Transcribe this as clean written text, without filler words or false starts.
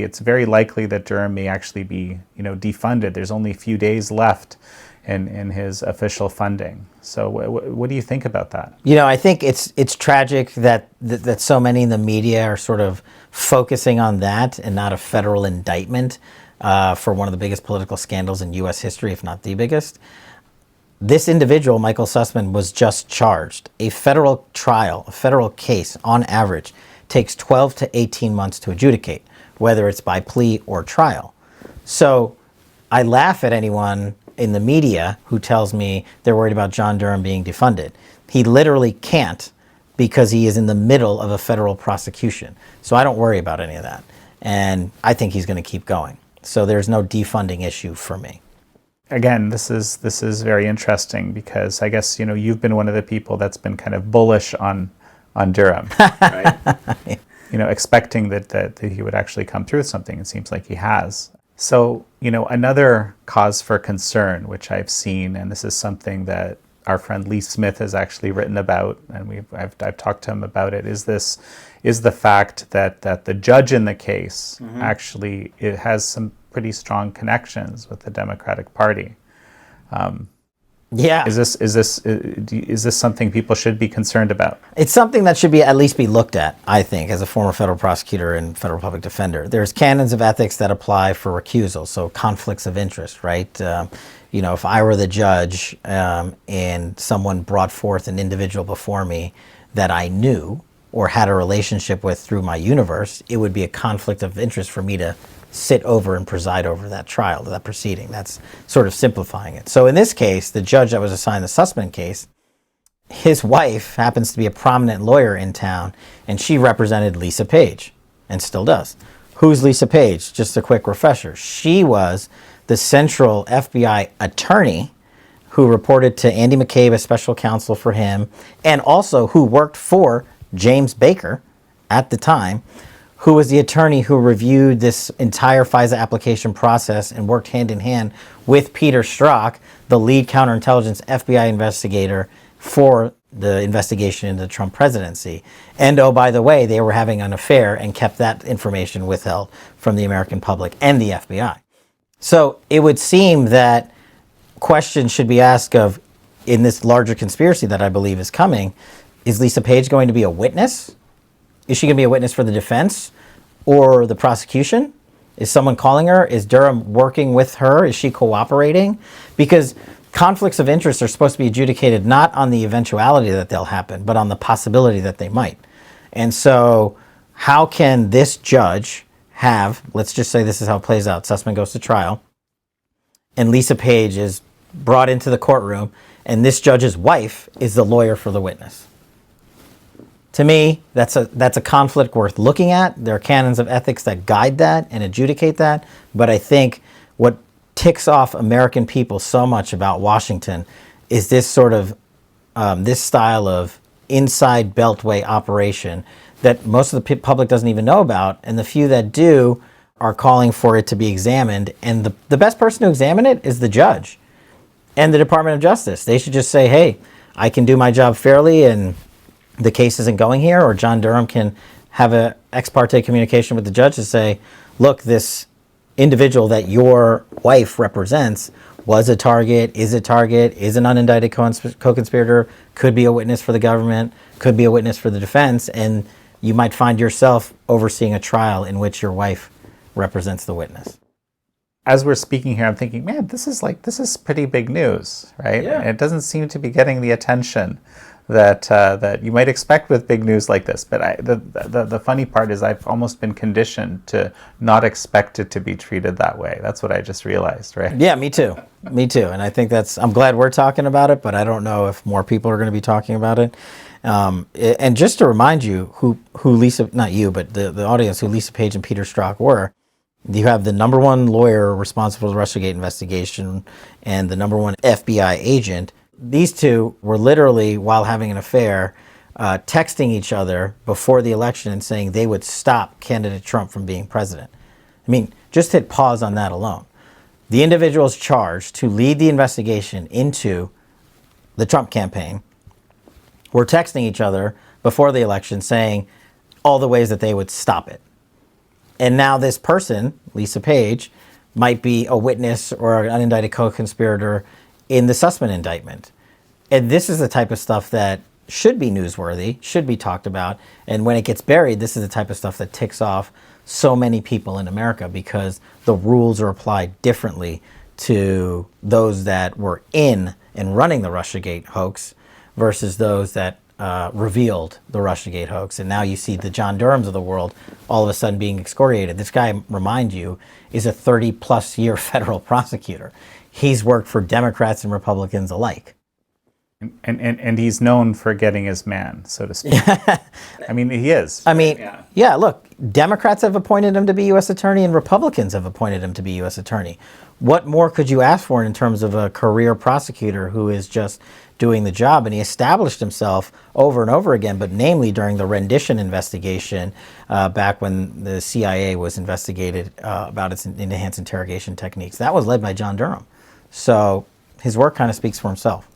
It's very likely that Durham may actually be, defunded. There's only a few days left in his official funding. So what do you think about that? I think it's tragic that so many in the media are sort of focusing on that and not a federal indictment for one of the biggest political scandals in U.S. history, if not the biggest. This individual, Michael Sussmann, was just charged. A federal trial, a federal case, on average, takes 12 to 18 months to adjudicate, whether it's by plea or trial. So I laugh at anyone in the media who tells me they're worried about John Durham being defunded. He literally can't, because he is in the middle of a federal prosecution. So I don't worry about any of that. And I think he's going to keep going. So there's no defunding issue for me. Again, this is very interesting, because I guess, you've been one of the people that's been kind of bullish on Durham, right? Expecting that he would actually come through with something. It seems like he has. So, another cause for concern, which I've seen, and this is something that our friend Lee Smith has actually written about, and I've talked to him about it, is the fact that the judge in the case actually has some pretty strong connections with the Democratic Party. Yeah. Is this something people should be concerned about? It's something that should at least be looked at, I think, as a former federal prosecutor and federal public defender. There's canons of ethics that apply for recusal, so conflicts of interest, right? If I were the judge and someone brought forth an individual before me that I knew or had a relationship with through my universe, it would be a conflict of interest for me to sit over and preside over that trial, that proceeding. That's sort of simplifying it. So in this case, the judge that was assigned the Sussmann case, his wife happens to be a prominent lawyer in town, and she represented Lisa Page, and still does. Who's Lisa Page? Just a quick refresher. She was the central FBI attorney who reported to Andy McCabe as special counsel for him, and also who worked for James Baker at the time, who was the attorney who reviewed this entire FISA application process and worked hand in hand with Peter Strzok, the lead counterintelligence FBI investigator for the investigation into the Trump presidency. And oh, by the way, they were having an affair and kept that information withheld from the American public and the FBI. So it would seem that questions should be asked of, in this larger conspiracy that I believe is coming, is Lisa Page going to be a witness? Is she going to be a witness for the defense or the prosecution? Is someone calling her? Is Durham working with her? Is she cooperating? Because conflicts of interest are supposed to be adjudicated not on the eventuality that they'll happen, but on the possibility that they might. And so how can this judge have, let's just say this is how it plays out, Sussmann goes to trial, and Lisa Page is brought into the courtroom, and this judge's wife is the lawyer for the witness. To me, that's a conflict worth looking at. There are canons of ethics that guide that and adjudicate that. But I think what ticks off American people so much about Washington is this sort of, this style of inside beltway operation that most of the public doesn't even know about. And the few that do are calling for it to be examined. And the best person to examine it is the judge and the Department of Justice. They should just say, hey, I can do my job fairly and the case isn't going here, or John Durham can have an ex parte communication with the judge to say, look, this individual that your wife represents was a target, is an unindicted co-conspirator, could be a witness for the government, could be a witness for the defense, and you might find yourself overseeing a trial in which your wife represents the witness. As we're speaking here, I'm thinking, man, this is pretty big news, right? Yeah. It doesn't seem to be getting the attention that you might expect with big news like this. But the funny part is I've almost been conditioned to not expect it to be treated that way. That's what I just realized, right? Yeah, me too. And I think I'm glad we're talking about it, but I don't know if more people are going to be talking about it. And just to remind you who Lisa, not you, but the audience, who Lisa Page and Peter Strzok were, you have the number one lawyer responsible for the Russiagate investigation and the number one FBI agent. These two were literally, while having an affair, texting each other before the election and saying they would stop candidate Trump from being president. I mean, just hit pause on that alone. The individuals charged to lead the investigation into the Trump campaign were texting each other before the election saying all the ways that they would stop it. And now this person, Lisa Page, might be a witness or an unindicted co-conspirator in the Sussmann indictment. And this is the type of stuff that should be newsworthy, should be talked about. And when it gets buried, this is the type of stuff that ticks off so many people in America because the rules are applied differently to those that were in and running the Russiagate hoax versus those that revealed the Russiagate hoax. And now you see the John Durhams of the world all of a sudden being excoriated. This guy, remind you, is a 30-plus year federal prosecutor. He's worked for Democrats and Republicans alike. And he's known for getting his man, so to speak. I mean, he is. I mean, yeah, look, Democrats have appointed him to be U.S. Attorney and Republicans have appointed him to be U.S. Attorney. What more could you ask for in terms of a career prosecutor who is just doing the job? And he established himself over and over again, but namely during the rendition investigation back when the CIA was investigated about its enhanced interrogation techniques. That was led by John Durham. So his work kind of speaks for himself.